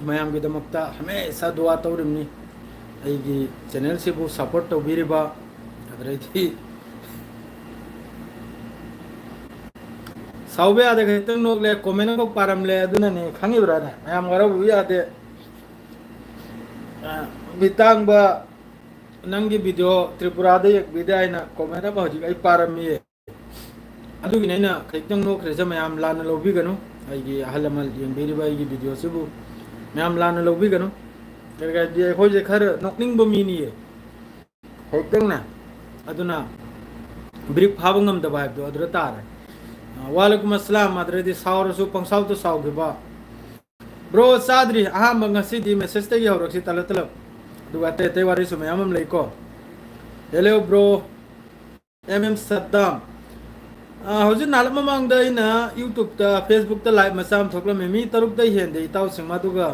Ma'am की दमकता हमेशा दुआ तौरिमनी अगी चैनल से सपोर्ट तौबीरिबा अदरैदी साउबे आदे खतंग नोकले कमेंट को पारमले अदुनने खंगिब्राने मैम गरबु यादे बितांगबा नंगी वीडियो त्रिपुरा दे एक वीडियो आइना कमेंट अब हजिक आई पारमी अदुगिने ना खतंग नोकरे मैम लाना लौबिगनु अगी अहलमल यंबिरिबा अगी वीडियो सिबु मैम लाना लौबिगनु करगादी अखोजे खर नोकनिंग बमीनी खतंग ना अदुना ब्रिक फाबंगम दबाइबदो अदुरा तारे वालेकुम अस्सलाम अदरदी सावरसु पंगसाव तो सावगिबा ब्रो सादरी अहम ngasi मेसेज तगी हौरक्सी तल तल दुगा ते वारी सु मयाम लेको हेलो ब्रो एमएम सद्दाम हौजि नाल ममांग द इना यूट्यूब ता फेसबुक ता लाइव मसाम थोकलम मी तरुक द हेंदे इताव सिंगमा दुगा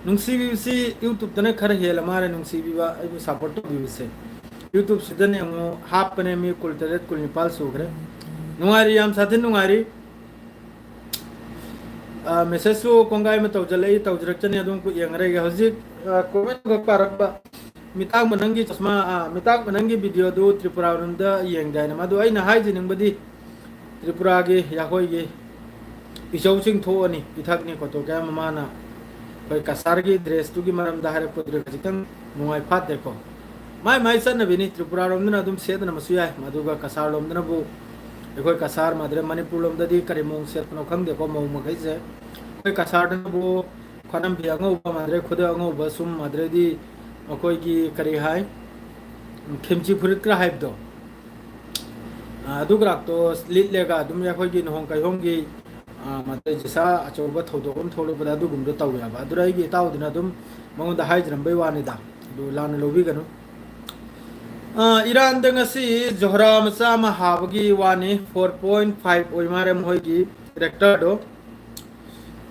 नुंगसी यूट्यूब तने खर हेल मारे नुंगसी बिबा आइबु सपोर्ट तो बिबसे यूट्यूब सिदने अंगो हापने मी कुल तरेत कुल निपाल सुग्रे नुंगारी याम साथे नुंगारी मेसेज सु कोंगाई में तौजले तौजरचने अदुम को यंगरे हजिक कमेंट को पारबा मिताक मनंगी चश्मा मिताक मनंगी वीडियो दो त्रिपुरा रुंद यंगदाय मदु अइना हाइजिनिंगबदी त्रिपुरा गे याखोय गे इचौसिंग थोअनी इथकनी कोतो क्या ममाना कोई कसार की ड्रेस टू की मरम दाहरे पुत्र खजितंग नुंगाई फात देखो माय सन बिनी त्रिपुरा रोमदना अदुम सेदना मसुयाय मदुगा कसार लोमदना बु एकोय कसार मादरे मणिपुर लोमददी करिमोंग सेतनो खंगदे को मौ मखैसे कोई कसार दबो खनम भी अंगौ मादरे खुद अंगौ बसुम मादरेदी अकोय की करी हाय खिमची फुरित्रा हाइबदो अदुग्राक तो लिटलेगा अदुम याखोय की नहोंग कायहोंगी मादरे जिसा अचौबा थौदोगम थोलबदा अदुगुमदो तौयाबा अदुराइगी ताउदना अदुम मंगोदा हाइजरमबै वानिदा अदु लान लोबिगनु ईरान दंगसी जोहरा मचा हाबगी वानी 4.5 ओइमारे मोहगी रेक्टर दो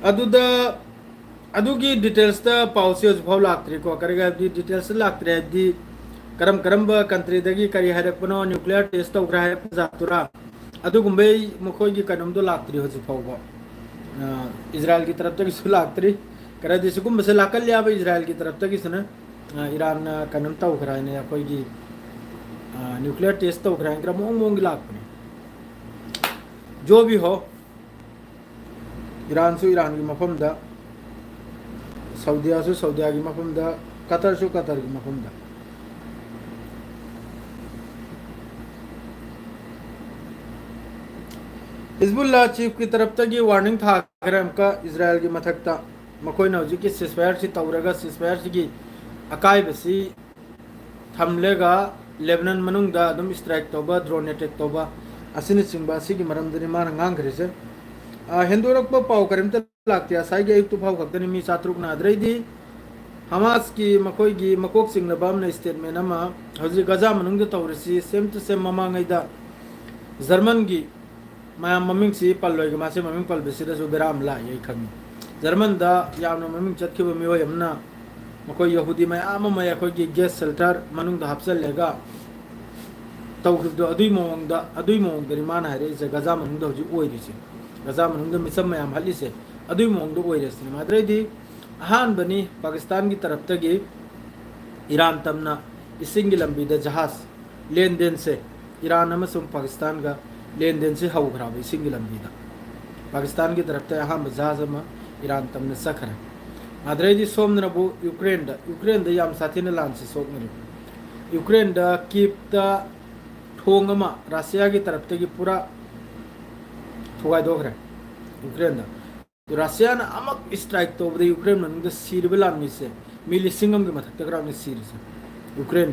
अदुदा अदुगी डिटेल्स ता पाउसियस भाव लाक्ट्री को करेगा दी डिटेल्स लाक्ट्री दी करम करम ब कंट्री दगी करी हरपनो न्यूक्लियर टेस्ट उग्रा है जातुरा अदुगुंबे मखोगी कनम दो लाक्ट्री होजि फावबो इजराइल की तरफ तक सुलाक्ट्री करे दिसुगुम से लाकल याब इजराइल की तरफ तक इसने ईरान कनम ता उग्रा ने कोई न्यूक्लियर टेस्ट तो उग्रा मोंग मोंग लाकने जो भी हो ईरान सु ईरान की मफम दा सऊदिया सु सऊदिया की मफम दा कतर सु कतर की मफम दा हिजबुल्लाह चीफ की तरफ तक ये वार्निंग था का इजराइल की मथकता मकोई नौजी की सिस्फायर से तौरगा सिस्फायर की अकाई बसी थमलेगा लेबनन मनुंग दा अदम स्ट्राइक तोबा ड्रोन अटैक तोबा असिन सिंबा सिगी मरमदनि मान ngang हेंदोरक पाव करिम लाक्तिया साइगे एक तुफाव खक्तनि मी सात्रुक नाद्रैदी हमास की मकोई की मकोक सिंगना बामना स्टेटमेंट अमा हजि गजा मनुंग तौरसी सेम टू सेम ममांगैदा जर्मन की माया ममिंग सी पल्लोय मासे ममिंग पल्बसिदा सु बेराम ला यै खंग जर्मन दा यामना ममिंग चतखिबो मियोय हमना मकोई यहूदी मयाम मया कोई की गैस शेल्टर मनुंग दा हपसल लेगा तौखिबदो अदुई मोंग दरि मान हारे जे गजा मनुंग दा हजि ओइरिसे गजा मनुंग दा मिसम मयाम हलिसे अदुई मोंग दो ओइरेसे माद्रेदी अहान बनी पाकिस्तान की तरफ तगी ईरान तमना इसिंग लंबी दा जहाज लेन देन से ईरान अमसुंग पाकिस्तान का लेन देन से हौग्राब इसिंग लंबी दा पाकिस्तान की तरफ ते अहान जहाज अमा ईरान तमना सखरा माद्रेदी सोमनबु यूक्रेन दा याम साथीने लान से सोकनरि यूक्रेन दा कीप दा ठोंगमा रशिया की तरफ तगी पूरा थोगाय दोखरे यूक्रेन दा तो रशिया ना अमक स्ट्राइक तो बदे यूक्रेन मन दा सीरबलान मिसे मिली सिंगम के मथक तकरा ने सीरसे यूक्रेन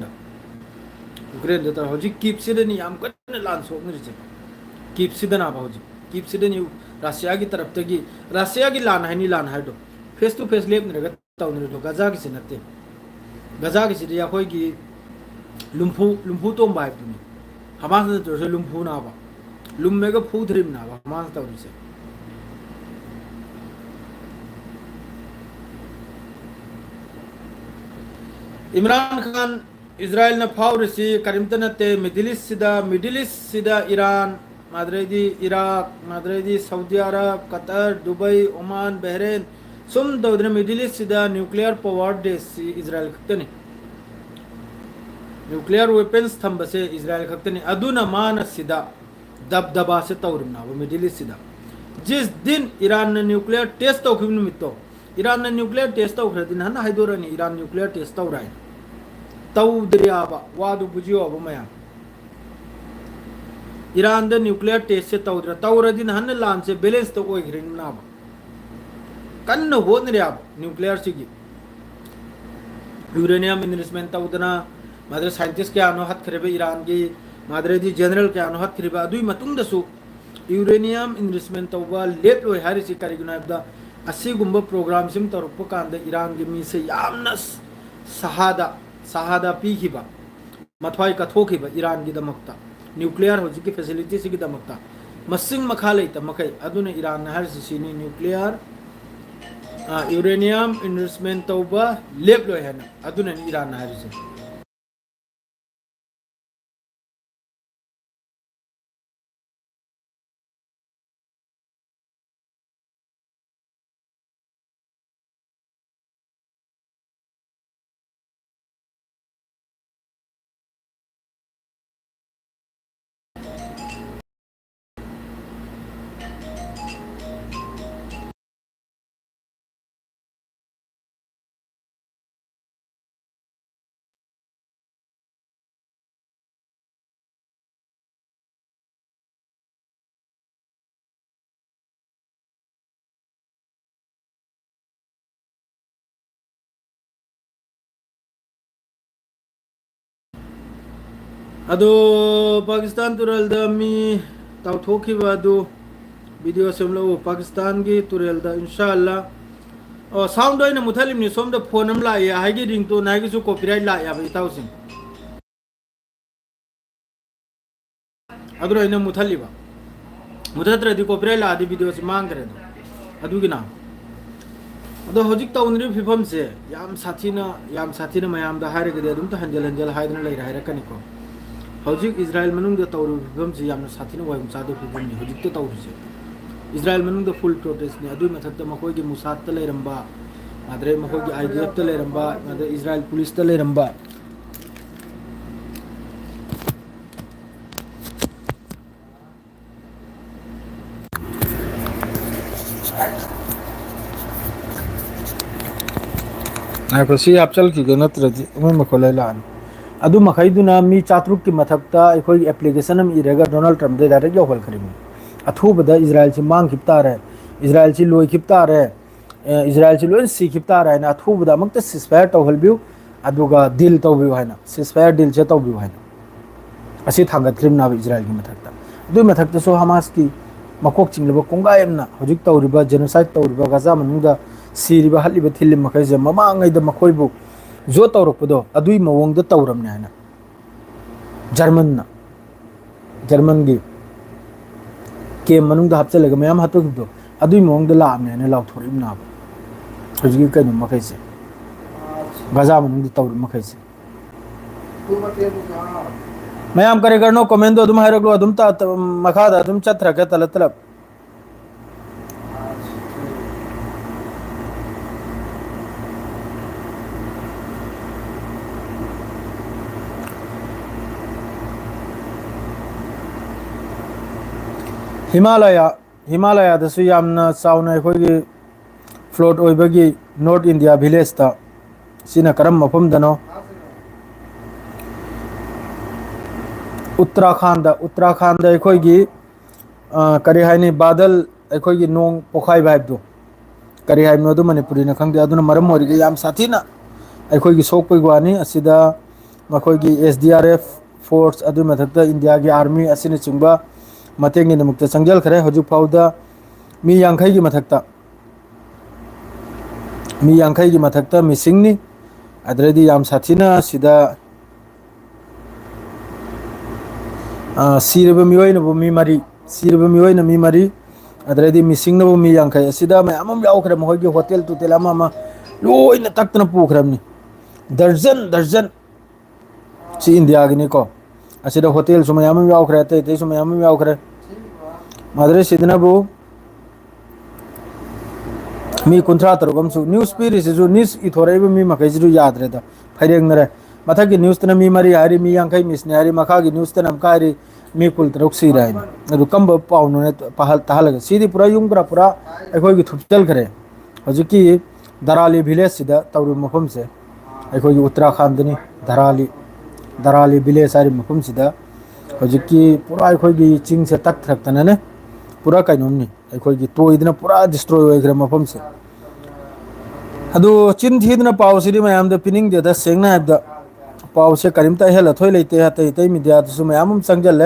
दा हजि कीप सिदनि याम कने लान सोकनरि से कीप सिदना बावजि कीप सिदनि रशिया की तरफ तगी रशिया की लान है नी लान है दो फेस टू फेस लेप नरगा ताउनरे तो गजा की सिनते गजा की सिदि या कोई की लुम्फू तो बाइब दुनी हमास ने तो से लुम्फू ना बा लुम्मे का फू धरिम ना बा हमास ताउरी से इमरान खान इजराइल न फावरसी करिमतनते मिडिल ईस्ट सिदा ईरान माद्रेदी इराक माद्रेदी Saudi Arab Qatar Dubai Oman Bahrain Sum Dodra Middle East the nuclear powered Israel Kaktani. Nuclear weapons Thambase Israel Kaktani. Aduna Mana Sida Dab Dabase Taurna, Middle East Sida. जिस दिन Iran ने nuclear test तौखिबनुमित्तो Iran ने nuclear test तौखरदिन हन हाइदोरनी Iran nuclear test तौराय तौद्रियाबा वादु बुजियोबा मया Iran the nuclear test से तौरदिन हन लान से balance तो ओइग्रिनाबा कन्न होनरियाब न्यूक्लियर सिगी यूरेनियम इन्वेस्टमेंट तौदना मादरे साइंटिस्ट के आनो हत खरेबे ईरान की मादरे दी जनरल के आनो हत खरेबा अदुई मतुंगदसु यूरेनियम इन्वेस्टमेंट तौबा लेप लोय हारिसि करिगुनाबदा असिगुंबा प्रोग्राम सिम तरुप कांद ईरान की मी से यामना सहादा पीखिबा मथवाई कथोखिबा ईरान की दमकता न्यूक्लियर होजी की फैसिलिटी सिगी दमकता मसिंग मखा लेता मखै अदुना ईरान हारिसि सिनी न्यूक्लियर यूरेनियम इन्वेस्टमेंट तौबा लेप लोय हना अदुना ईरान हारिसि अदो पाकिस्तान तुरल द मी तौथोखिबा अदो वीडियो सेमलो पाकिस्तान की तुरल द इंशाअल्लाह और साउंड ओइन मुथलिम नि सोम द फोन हम लाय हाइगी रिंगटोन हाइगी सु कॉपीराइट लाय बे ताउसिन अदरो इन मुथलिबा मुथत्रदि कॉपीराइट लादि वीडियो से मांग करे अदुगी ना अदो होजिक ताउनरि फिफम से याम साथीना मयाम द हारेगदि अदुम त हंजल हंजल हाइदना लैरा हाइरकनिको हौजिक इजराइल मनुंग तौर फिवम से याम साथीना वायम सादो फिवम नि हौजिक तो तौरसे इजराइल मनुंग फुल प्रोटेस्ट ने अदुई मथक मखोय की मुसाद त लेरंबा मादरे मखोय की आईडीएफ त लेरंबा मादरे इजराइल पुलिस त लेरंबा नायकोसी आप चल की नत्रदि उमै मखोलै लान अदु मखैदुना मी चात्रुक की मथकता अखोय एप्लीकेशन हम इरेगा डोनाल्ड ट्रम्प दे डायरेक्ट योखल खरिमि अथुबदा इजराइल से मांग खिप्ता रे इजराइल से लोय खिप्ता रे इजराइल से लोय सी खिप्ता रे ना अथुबदा मक्ता सिसफायर तौहलबिउ अदुगा दिल तौबिउ हैना सिसफायर दिल से तौबिउ हैना असी थांगत खरिमना इजराइल की मथकता दु मथकता सो हमास की मकोक चिंगलबा कोंगायमना होजिक तौरिबा जेनोसाइड तौरिबा गाजा मनुंगदा सीरिबा हलिबा थिलिम मखैजे ममांगैदा मखोयबु जो तौरपदो अदुई मवंगदा तौरमने हैना जर्मन की के मनुंग हापचलगा मैम हाथोखिबदो अदुई मवंगदा लामने हैना लाउथोरिमना होजिक कैनो मखैसे गाजा मनुंग तौर मखैसे मैम करे करनो कमेंट अदुम हायरगलो अदुम ता मखादा अदुम चत्र के तलतलब हिमालय दसु यामना चाउना अखोगी फ्लोट ओइबगी नॉर्थ इंडिया विलेज ता सिना करम मफमदनो उत्तराखंड अखोगी करी हाइनी बादल अखोगी नोंग पोखाई भाइबदो करी हाइनो दु मणिपुरी न खंगदे अदुना मरम ओरिगे याम साथीना अखोगी सोकपै ग्वानी असिदा मखोगी एसडीआरएफ फोर्स अदु मथकता इंडिया की आर्मी असिना चिंबा मतेंग नमुक्त संजल खरे हजु फाउदा मी यांखै की मथकता मिसिंगनी अदरेदी याम साथीना सिदा सिरब मियोइनबु मी मरी अदरेदी मिसिंगनबु मी यांखै असिदा मयामम यावखरे महोगी होटल तुटेल अमा लोइना तक्तना पुखरमनी दर्जन सी इंडिया गिनी को असिदा होटल सु मयामम यावखरे ते सु मयामम यावखरे मादरे सिदनाबु मी कुंथ्रा तरुकमसु न्यूज़ पीरिसिसु न्यूज़ इथोरेब मी मकैसिरु याद्रेदा फैरेंगनरे मथकी न्यूज़ तना मी मरी हारी मी यांखै मिसने हारी मखागी न्यूज़ तना मकारी मी कुल तरुक सिराय अदु कंब पाउनु ने पहल तहलग सीधी पूरा युंगरा पूरा अखोगी थुपचल करे हजिकी दराली विलेज सिदा तौरु मफम से अखोगी उत्तराखंड नि दराली विलेज सारी मफम सिदा हजिकी पूरा अखोगी चिंग से तक थरकतना ने पूरा कइनोमनी अखोगी तोइदना पूरा डिस्ट्रॉय होइग्रे मफम से अदु चिन थीदना पाव सिरी मयाम द पिनिंग दे द सेंगना हब द पाव से करिमता हेल थोइ लेते हते तै मीडिया दसु मयाम संगजल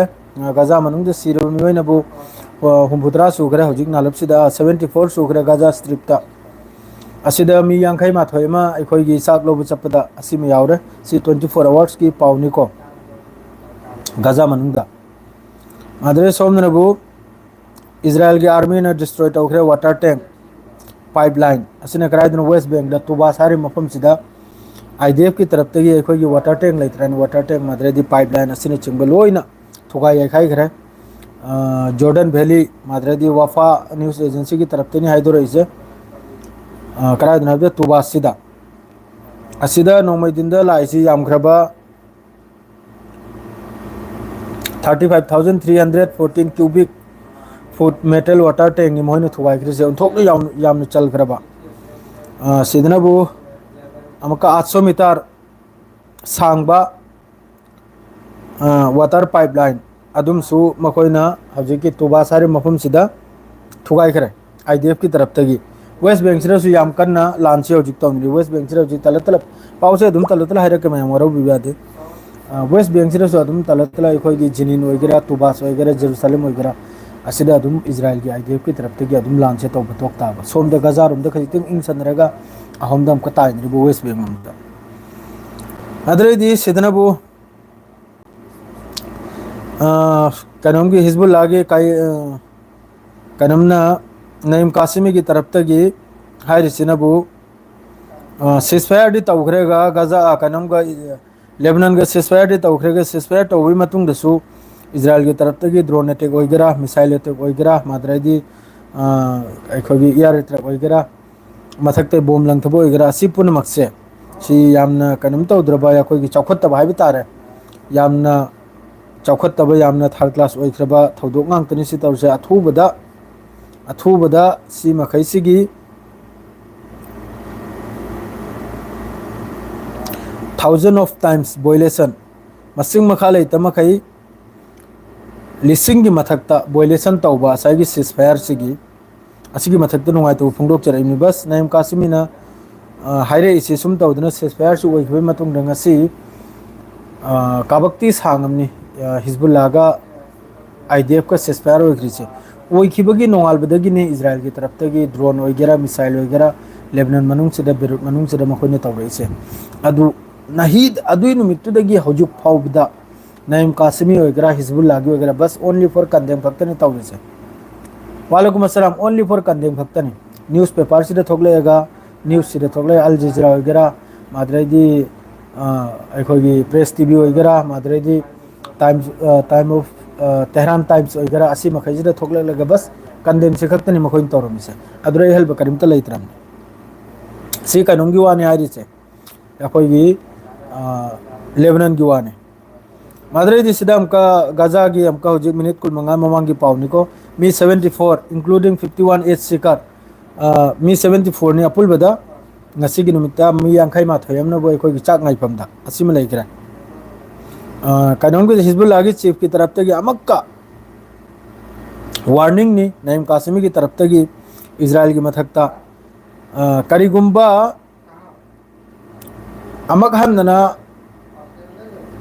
गाजा मनुंग द सिरो मिवैनबु हुमबुद्रा सुग्रे हजिक नालपसिदा 74 सुग्रे गाजा स्ट्रिप ता असिदा मी यांखै माथोयमा अखोगी साक लोबु चपदा असिम यावरे सी 24 आवर्स की पावनिको गाजा मनुंग दा मादरे सोमनबु इजराइल की आर्मी ने डिस्ट्रॉय तौखरे वाटर टैंक पाइपलाइन असने कराइदन वेस्ट बैंक द तुबा सारे मफम सिदा आईडीएफ की तरफ तगी अखोगी वाटर टैंक लेत्रन वाटर टैंक मादरे दी पाइपलाइन असने चिंग लोइना थुगाई यखाई खरे जॉर्डन वैली मादरे दी वफा न्यूज़ एजेंसी की तरफ तनी हाइदो रइसे कराइदन हबे तुबा सिदा असिदा नोमै दिनदा लाइसी यामखरबा 35,314 cubic foot metal water tank नि मोहन थुवाई क्रिसे उनथोक याम चल खरबा सिदनबु अमका 800 मीटर सांगबा वाटर पाइपलाइन अदुमसु मकोइना हजिकी तुबा सारे मफम सिदा थुगाई खरे आईडीएफ की तरफ तगी वेस्ट बैंक सिरसु याम कन्ना लांचे हजिक तोमली वेस्ट बैंक सिरसु तलतल पाउसे अदुम तलतल हाइरके मयाम वरो बिवादे वेस्ट बैंक सिरसु अदुम तलतल अखोगी जिनिन वगैरह तुबास वगैरह जेरूसलम वगैरह असिदा अदुम इजराइल की आईडीएफ की तरफ तगी अदुम लांचे तौब तोक्ताबा सोम द गजारुम द खजितिंग इन सनरगा अहमदम कताइन रिबो वेस्ट बैंक ममता अदरेदी सिदनबु कनम की हिजबुल्लाह के कनमना नईम कासिमी की तरफ तगी हाय रिसिनबु सिसफायर दी तौखरेगा गजा कनम का लेबनान का सिसफायर दी तौखरेगा सिसफायर तौवी मतुंग दसु इजराइल की तरफ तगी ड्रोन अटैक वगैरह मिसाइल अटैक वगैरह मादरादी अखोगी एयर अटैक वगैरह मथक्ते बोम लंथबो वगैरह असि पुनमक्से सी यामना कनम तौद्रबा अखोगी चौखत्तबा हाइबि तारे यामना चौखत्तबा यामना थर्ड क्लास ओइख्रबा थौदोक ngang सी तौसे अथुबदा सी मखैसिगी थाउजेंड ऑफ टाइम्स बोइलेशन मसिंग मखा लेतमखै लिसिंग की मथक्ता बोइलेशन तौबा साइगी सिसफायर सिगी असिगी मथक्ता नुंगाइ तो फुंगदोक चरैमि बस नाइम कासिमिना हाइरे इसे सुम तौदना सिसफायर सु ओइखबे मतुंग दंगसी काबक्ति सांगमनि हिजबुल्लाह का आईडीएफ का सिसफायर ओइख्रिसे ओइखिबगी नोंगालबदगिने इजराइल की तरफ तगी ड्रोन वगैरह मिसाइल वगैरह लेबनान मनुंग सिदा बेरुत मनुंग सिदा मखोने तौरैसे अदु नहीद अदुइ नुमित्तुदगी हजुक फाउबदा नईम कासिमी वगैरह हिजबुल्लाह की वगैरह बस ओनली फॉर कंडेम फक्तने तौरैसे वालेकुम अस्सलाम ओनली फॉर कंडेम फक्तने न्यूज़ पेपर सिदा थोगलेगा न्यूज़ सिदा थोगले अल जजीरा वगैरह मादरेदी अखोगी प्रेस टीवी वगैरह मादरेदी टाइम ऑफ तेहरान टाइम्स वगैरह असी मखैजिदा थोगलेगा बस कंडेम से खक्तने मखोइन तौरमिसे अदुरै हेल्प करिमता लैत्रम सी कनुंगी वाने आरिसे अखोगी लेबनान की वाने मादरेदी सिदा हमका गाजा की हमका हुजिक मिनट कुल मंगा ममांगी पावनिको मी 74 इंक्लूडिंग 51 एज सिकार मी 74 ने अपुल बदा ngasi नुमित्ता मी यांखै माथोयमना बो अखोगी चाक नाइफमदा असिम लैग्रा कानून हिजबुल्लाह की चीफ की तरफ तगी अमक्का वार्निंग नि नईम कासिमी की तरफ तगी इजराइल की मथक्ता करिगुम्बा अमक हन्ना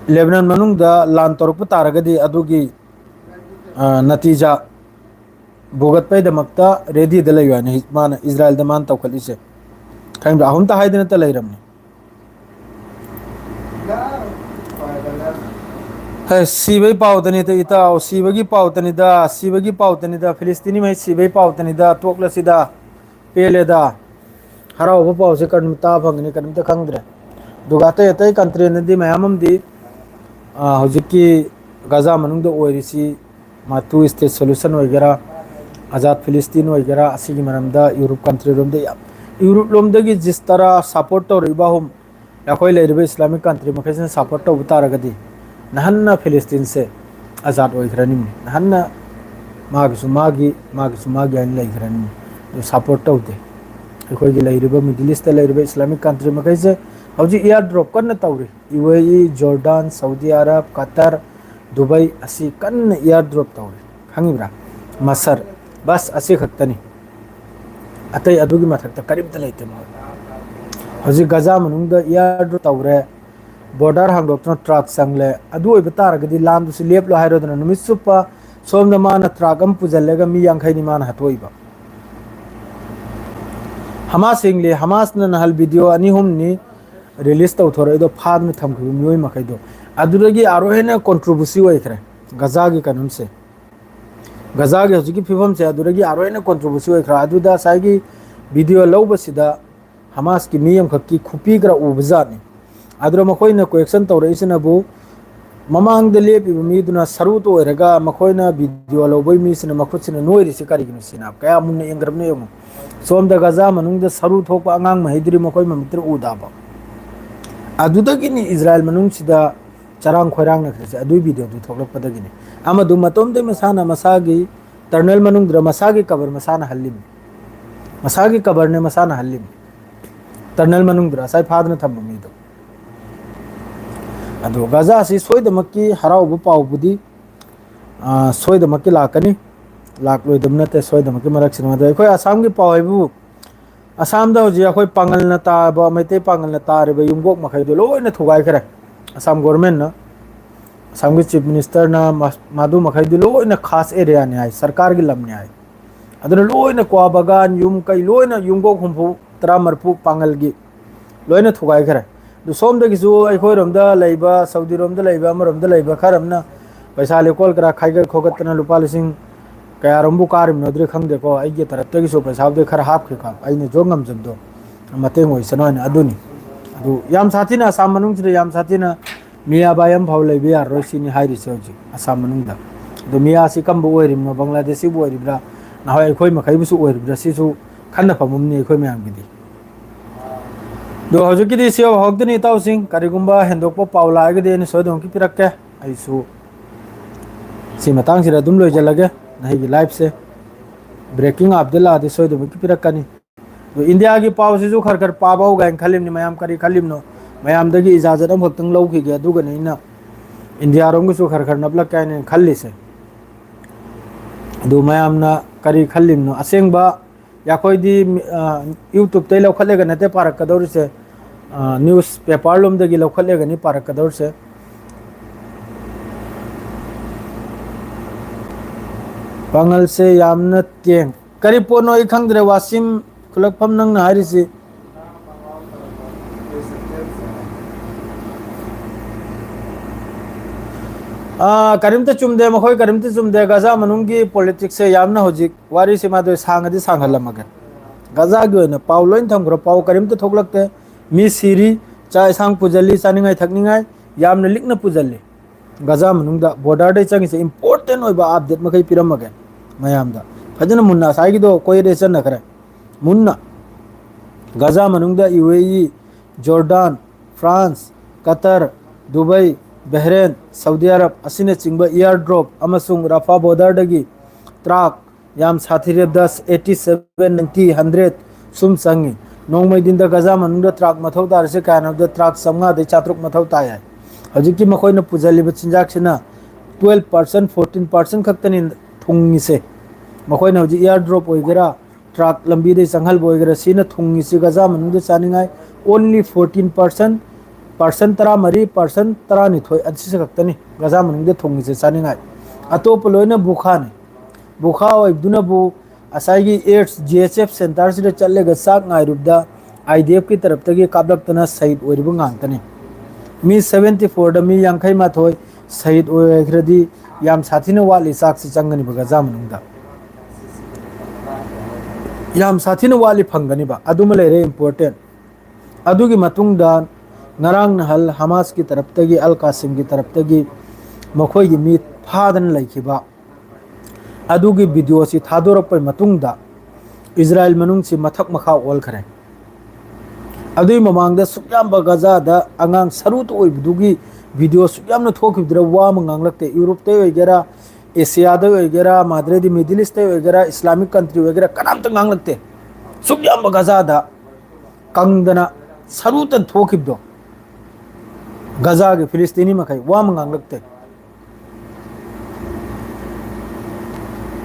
लेबनान मनुंगदा लान तोरप तारगदी अदुगी नतीजा भोगतपैदमक्ता रेडी द लैवाने मान इजराइल द मान तौखलिसे खैम अहम ता हाइदन त लैरमने सिबई पावतनी तो इताव सिबगी पावतनी फिलिस्तीनी में सिबई पावतनी तोकलसिदा पेलेदा हराव पावसे कन ता फंगनी कन त खंगद्रे दुगाते अतै कंट्री नदी मयामदी हजिकी गाजा मनुंग द ओइरिसी मातु स्टेट सोल्यूशन वगैरह आजाद फिलिस्तीन वगैरह असिगी मरमदा यूरोप कंट्री रोम दे यूरोप लोमदगी जिस तरह सपोर्ट तौरीबा हम अखोई लेरिबे इस्लामिक कंट्री मखैसे सपोर्ट तौब तारगदी नहन्ना फिलिस्तीन से आजाद ओइखरानी नहन्ना मागी आइन लेखरानी तो सपोर्ट तौदे अखोई गे लेरिबे मिडिल ईस्ट लेरिबे इस्लामिक कंट्री मखैसे हौजी एयर ड्रॉप कन्न तौरी यूएई जॉर्डन सऊदी अरब कतर दुबई असी कन्न एयर ड्रॉप तौरी खंगिब्रा मसर बस असी खक्तनी अतई अदुगी मथक्ता करीबता लेते हौजी गजा मनुंग एयर ड्रॉप तौरे बॉर्डर हांगदोक्तुना ट्रक संगले अदु ओइबा तारगदी लामदुसु लेपलो हाइरोदना नुमित सुप्पा सोमदा माना ट्रक अम पुजल्लेगा मी यांखैनि माना हतोइबा हमास इंगले हमास न नहल वीडियो अनि हुमनी रिलीज तौथोरइदो फादन थमखिबो मियोय मखैदो अदुदगी आरोहेना कंट्रोवर्सी ओइखरे गजागी कानून से गजागी हौजिकी फिवम से अदुदगी आरोहेना कंट्रोवर्सी ओइखरा अदुदा साइगी वीडियो लौबसिदा हमास की मियम खक्की खुपीग्रा उबजानी अदुरा मखोइना क्वेश्चन तौरइसनबु ममांग दे लेपिबो मीदुना सरुत ओइरगा मखोइना वीडियो लौबै मीसना मखुतसिना नोइरिसि कारिगिनो सिना कया मुन्ना एंग्रबने यमु सोमदा गजा मनुंग दे सरु थोकपा अंगांग महिद्री मखोइ ममित्र उदाबा अदुदगिनी इजराइल मनुंग सिदा चरांग खोरांग नखरिसे अदुई वीडियो दु थोकलपदगिनी अमदु मतोमदे मसाना मसागी टर्नल मनुंग द्र मसागी कबर मसाना हल्लिम मसागी कबर ने मसाना हल्लिम टर्नल मनुंग द्र साइ फादना थम्बो मीदो अदो गजा से सोइदमक्की हराउबो पाउबुदी सोइदमक्की लाकनी लाकलोइदम नते सोइदमक्की मरक्सिना मदे अखोय आसाम की पाउबु आसाम दा होजि अखोय पांगलना ताबा मैते पांगलना तारेबा युमगोक मखैदो लोइना थुगाय खरे आसाम गवर्नमेंट ना आसाम के चीफ मिनिस्टर ना मादु मखैदो लोइना खास एरिया ने आय सरकार की लम ने आय अदुना लोइना क्वा बगान युम कै लोइना युमगोक हुमफु तरा मरफु पांगलगी लोइना थुगाय खरे दु सोमदगिसु अखोय रोमदा लैबा सऊदी रोमदा लैबा मरोमदा लैबा खरमना पैसा लेकोल करा खाइगा खोगतना लुपा लिसिंग कया रोमबु कारम नद्रे खंगदेको आइगे तरत्तगिसु पैसाबदे खर हापखिका आइने जो ngamjabdo mateng oisanoina aduni adu yam sathina asam manungchida yam sathina miya bayam phau leibe ar roisini hairi seuji asam manungda adu miya si kambu oirimno bangladeshi bu oiribra na hoi khoi makhai busu oiribra sisu khanna phamumni khoi myam gidi do hojuki di seo hogdini tawsing karigumba hendokpo paula agide ni soidong ki pirakke aisu si matang sira dum loi jalage nahi gi live se breaking Abdullah दे सोय दम की पिरकनी तो India की पाव से जो खर पाबाव गाय खलिम नि मयाम करी खलिम नो मयाम दगी इजाजत हम भक्तंग लौ की गे दुग नहीं ना इंडिया रोंग सो खर नबला काय ने खल्ली से दो मयाम ना करी खलिम नो असेंगबा या कोई दी यूट्यूब ते लौ खलेगा नते पारक कदौर से न्यूज़ पेपर लोम दगी लौ खलेगा नि पारक कदौर से पांगल से यामना तेंग करी पोनो इखंगद्रे वासिम खुलकफम नंग हारिसी करीमते चुमदे मखोय करीमते चुमदे गजा मनुंगी पॉलिटिक्स से यामना होजिक वारी सिमा दो सांगदि सांगहलमगे गजा गी ओइना पाव लोइन थमग्रो पाव करीमते थोगलकते मी सिरी चा सांग पुजली चानिंगाय थकनिंगाय यामना लिखना पुजली गजा मनुंगदा बॉर्डर दे चंगिसे इंपोर्टेंट ओइबा अपडेट मखै पिरमगे मयामदा फजना मुन्ना साइगी दो कोई रेसन नखरे मुन्ना गजा मनुंगदा UAE Jordan France Qatar Dubai Bahrain Saudi Arab असिने चिंगबा एयर ड्रॉप अमसुंग रफा बॉर्डर दगी ट्रक याम साथीरे 10 87 90 100 सुम संगी नोंगमै दिन द गजा मनुंगदा ट्रक मथौ तारसे कानब द ट्रक समगा दे चात्रुक मथौ ताय हजिकी मखोइना पुजलिबा चिंजाकसिना 12% 14% खक्तनि थुंगी से मखोइना हजि एयर ड्रॉप होइगेरा ट्रक लंबी दे संघल बोइगेरा सिना थुंगी से गजा मनुंगदा चानिंगाय ओनली 14% तरा मरी परसेंट तरा निथोय अदि से खक्तनि गजा मनुंगदा थुंगी से चानिंगाय अतोप लोइना बुखाने बुखा ओइबदुना बु असाइगी एड्स जीएचएफ सेंटर से चलेगा साक नाइरुबदा आईडीएफ की तरफ तगी काबलक्तना शहीद ओइरबु गांगतनि मी 74 द मी यांखै माथोय शहीद ओइग्रदी याम साथीना वाली साक से चंगनि गजा मनुंगदा याम साथीना वाली फंगनि बा अदुम लेरे इंपोर्टेंट अदुगी मतुंगदा नरांग नहल हमास की तरफ तगी अल कासिम की तरफ तगी मखोय गी मी फादन लैखिबा अदुगी वीडियो सी थादोरप मतुंगदा इजराइल मनुंग सी मथक मखा ओल खरे अदुई ममांगदा सुक्याम गजादा अंगांग सरुत ओइबदुगी वीडियो सुक्याम न थोकिबद्रा वा मंगांगलक्ते यूरोप ते वगैरह एशिया दे वगैरह माद्रे दी मिडिल ईस्ट ते वगैरह इस्लामिक कंट्री वगैरह कनाम तक गांगलक्ते सुक्याम गजादा कंगदना सरुतन थोकिबदो गजा के फिलिस्तीनी मखै वा मंगांगलक्ते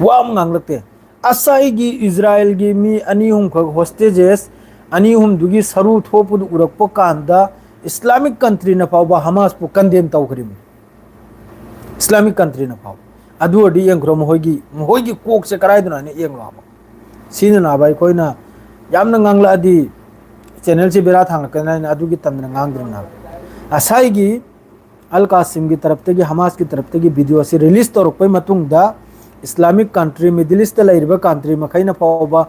वा मंगांगलक्ते असाइगी इजराइल गी मी अनि हुम ख होस्टेजेस अनि हुम दुगी सरू थोपुद उरक्पो कांदा इस्लामिक कंट्री न पावबा हमास पु कंडेम तौखरिम इस्लामिक कंट्री न पाव अदु अडी यंग्रो मोहोगी कोक से कराय दुना ने यंग लाबो सीन ना बाय कोइना यामना ngang अदी चैनल से बेरा थांग कना अदु की तमना ngang दुना असाइगी अल कासिम की तरफ ते हमास की तरफ ते वीडियो से रिलीज तौरपै मतुंग दा इस्लामिक कंट्री मिडिल ईस्ट लाइरबा कंट्री मखैना पावबा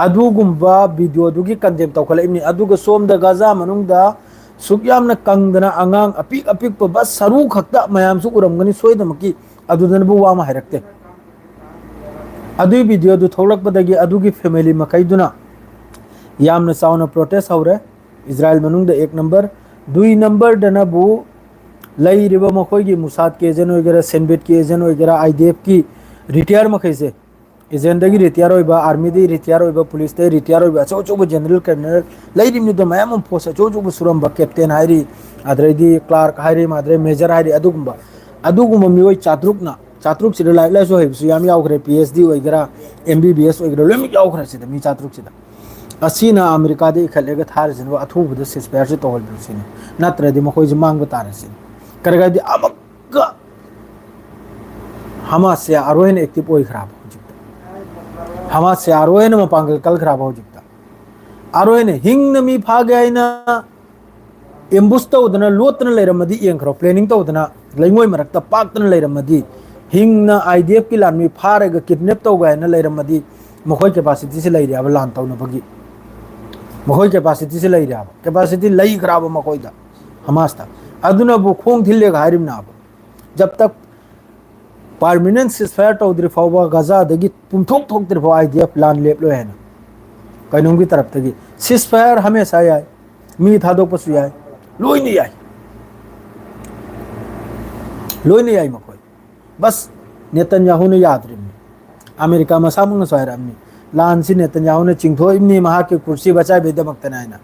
अदुगुम्बा वीडियो दुगी कंडेम तौखलैनी अदुगा सोमदा गाजा मनुंगदा सुक्यामना कंगदना अंगांग अपिक अपिक बस सरू खक्ता मयाम सु उरमगनी सोयदमकी अदुदनबु वामा हैरक्ते अदुई वीडियो दु थोलकपदगी अदुगी फैमिली मखैदुना यामना साउना प्रोटेस्ट हौरे इजराइल मनुंगदा 1 नंबर 2 नंबर दनबु लैरिबा मखोयगी मुसाद के एजेंट वगैरह सेनबेट के एजेंट वगैरह आईडीएफ की रिटायर मखैसे एजेंट दगी रिटायर होइबा आर्मी दे रिटायर होइबा पुलिस दे रिटायर होइबा चौचौबा जनरल कर्नल लैरिमनि द मयाम पोस्ट चौचौबा सुरमबा कैप्टन हाइरी अद्रैदी क्लार्क हाइरी माद्रे मेजर हाइरी अदुगुम्बा मियोय चात्रुक सिदा लाइक लाइसो हैबसु याम यावग्रे पीएचडी वगैरह एमबीबीएस वगैरह लोम यावग्रे सिदा मी चात्रुक सिदा असीना अमेरिका दे खलेगा थार जनवा अथुबद सिस्पेयर से तोहल बिसिने नत्रदि मखोय जे मांगबा तारसिन करगादि अमक हमास से आरोहन एक्टिव ओइ खराब हमास से आरोहन मपांगल कल खराब हो जिता आरोहन हिंग नमी फागे आइना एम्बुस तौदना लोतना लेरमदी येंखरो प्लानिंग तौदना लैंगोय मरक्ता पाक्तना लेरमदी हिंग ना आईडीएफ की लानमी फारेगा किडनैप तौगायना लेरमदी मखोय कैपेसिटी से लैरियाबा लान तौना बगी मखोय कैपेसिटी से लैरियाबा कैपेसिटी लई खराब मखोयदा हमास ता अदुना बु खोंग थिल्लेगा हारिमना जब तक परमानेंट सिस्फायर तौद्रि फावबा गजा दगी पुमथोक थोक्द्रि फाव आईडीएफ प्लान लेपलो हैना कैनों की तरफ तगी सिस्फायर हमेशा याय मी थादोकपसु याय लोइने याय मखोय बस नेतन्याहू ने याद्रिम अमेरिका मसामुंग सोयरामनी लान सि नेतन्याहू ने चिंगथोइमनी महा के कुर्सी बचाय बेदमक्तना हैना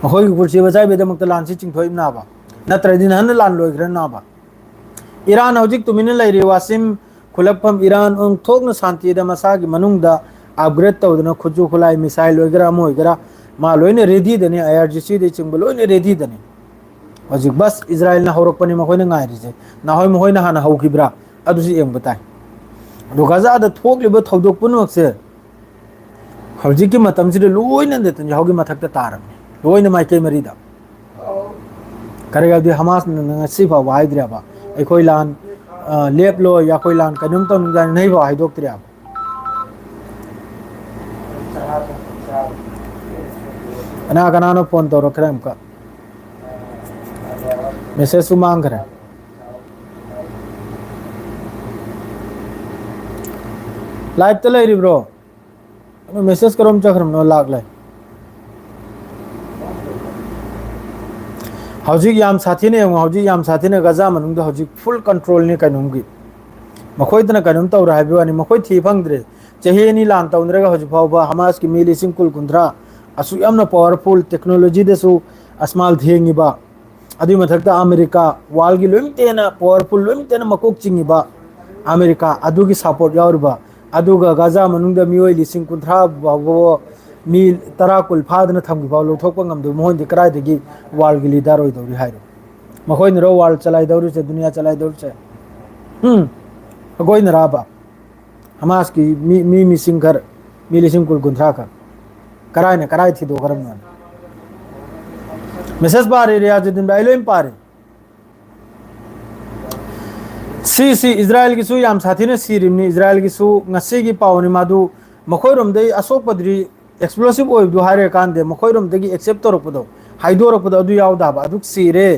मखोय की कुर्सी बचाय बेदमक्त लान सि चिंगथोइमनाबा नत्रदिन हन लान लोइग्रनाबा ईरान हौजिक तुमिने लैरि वासिम खुलकफम ईरान ओंग थोकन शांति दा मसागी मनुंगदा अपग्रेड तौदना खुजु खुलाई मिसाइल वगैरह मोइगरा मा लोइने रेडी दने आईआरजीसी दे चिंग लोइने रेडी दने हौजिक बस इजराइल ना हौरकपनि मखोयना गायरिजे नाहोय मखोयना हाना हौखिब्रा अदुसि एंग बताय दो गजा दा थोकलिबा थौदोक पुनमक्से हौजिक की मतमसिदे लोइने देतन हौगी मथकता तारम लोइने माइके मरिदा करेगा दे हमास नंगसि फा वाइद्राबा कोई लान लेप लो या कोई लान कनुम तो नहीं भाई दोक्तरी आप ना कनानो फोन तो रख रहे हमका मैसेज मांग रहे लाइव तो ले रही ब्रो मैसेज करो हम चक्र में लाग ले हौजिक याम साथी ने हौजिक याम साथी ने गजा मनुंग हौजिक फुल कंट्रोल ने कनुंगी मखोयदना कनुम तौर हाइबवानी मखोय थी फंगद्रे चहे नि लान तौनरेगा हौजिक फावबा हमास की मिली सिंकुल कुंद्रा असु यामना पावरफुल टेक्नोलॉजी देसु अस्माल धेंगिबा अदि मथकता अमेरिका वाल की लोमतेना पावरफुल लोमतेना मकोक चिंगिबा अमेरिका अदुगी सपोर्ट यावरबा अदुगा गजा मनुंग मियोय लिसिंग कुंद्रा बाबो मी तरा कुल फादना थमगिबाव लौथोकपा ngamdu मोहन कराइदगी वाल की लीडर होइदौरी हाइरो मखोयन रो वाल चलाइदौरी से दुनिया चलाइदौरी से अगोइन राबा हमास की मी मिसिंग घर मी लिसिंग कुल गुंथरा का कराय थी दो गरम ना मिसेस बारे रियाजुद्दीन बाइलोइम पारे सी इजराइल की सु याम साथी ने सी रिमनी इजराइल की सु ngasi की पावनी मादु मखोयरोम दे अशोक पदरी एक्सप्लोसिव ओइब दु हारे कांदे मखोयरोम दगी एक्सेप्ट तोरपदो हाइदोरपदो अदु यावदाबा अदुक सीरे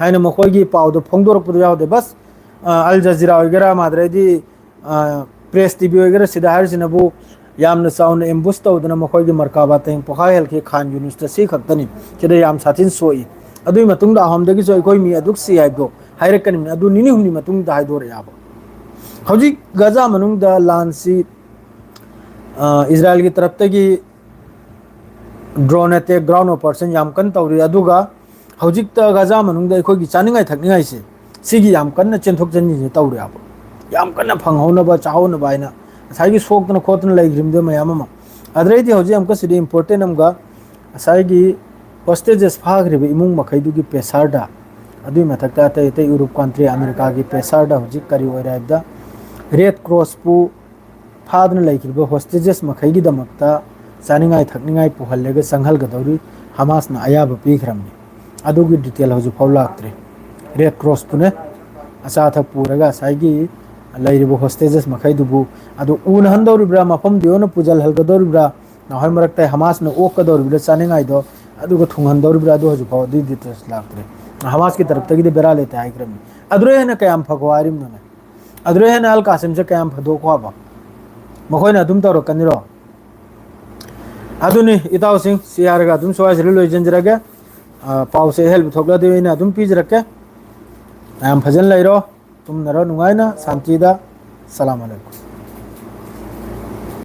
हाइना मखोयगी पावदो फोंगदोरपदो यावदे बस अल जजीरा वगैरह माद्रेदी प्रेस टीवी वगैरह सिदा हार सिनबु यामना चाउना एम्बुश तौदना मखोइगी मरकाबा तें पोखा हेल के खान यूनिस ता सी खक्तनी केदे याम साथिन सोई अदुई मतुंग दा अहमदगी जो कोई मी अदुक सी हाइबो हाइरकनी अदु निनी हुनी मतुंग दा हाइदोर याबो हौजी गजा मनुंग दा लांसी इजराइल की तरफ तगी ड्रोन अटैक ग्राउंड ऑपरेशन याम कन तौरी अदुगा हौजिक ता गजा मनुंग दा कोई चानिंगाई थकनिंगाई से सिगी याम कन चेंथोक चेंजी तौरी याबो याम कन फंगहौनबा चाहौनबा आइना साइगी सोक्तन खोतन लेग्रिमदे मयाम अमा अदरेदी हौजी हमका सिदी इंपोर्टेंट अमगा साइगी होस्टेजेस फाग्रिबे इमुंग मखैदुगी पेसारदा अदुई मथकता अतै अतै यूरोप कंट्री अमेरिका की पेसारदा हौजी करी ओइराइबदा रेड क्रॉस पु फादन लेखिबा होस्टेजेस मखैगी दमकता चानिंगाई थकनिंगाई पुहल्लेगा संघलगदौरी हमासना अयाब पीखरमनी अदुगी डिटेल हौजी फाउ लाक्त्रे रेड क्रॉस पुने अचा थक पुरगा साइगी लैरिबो होस्टेजेस मखैदुबु अदु उन हंदौरिब्रा मफम दियोना पुजल हलगदौरिब्रा नाहै मरक्ता हमासना ओकदौरिब्रा चानिंगाई दो अदुगा थुंगहंदौरिब्रा अदु हौजी फाउ दी डिटेल्स लाक्त्रे हमास की तरफ तगी दे बेरा लेते हाइक्रमनी अदुरे हना कयाम फगवारिम नने अदुरे हना अल कासिम से कयाम फदो ख्वाबा मखोइना अदुम तौरकनिरो अदुनी इताउ सिंह सियारगा अदुम सोयासरि लोइजंजरगे पाउ से हेल्प थोकला देना अदुम पीजरके आम फजन लैरो तुम नरो नुंगाइना शांतिदा सलाम अलैकुम।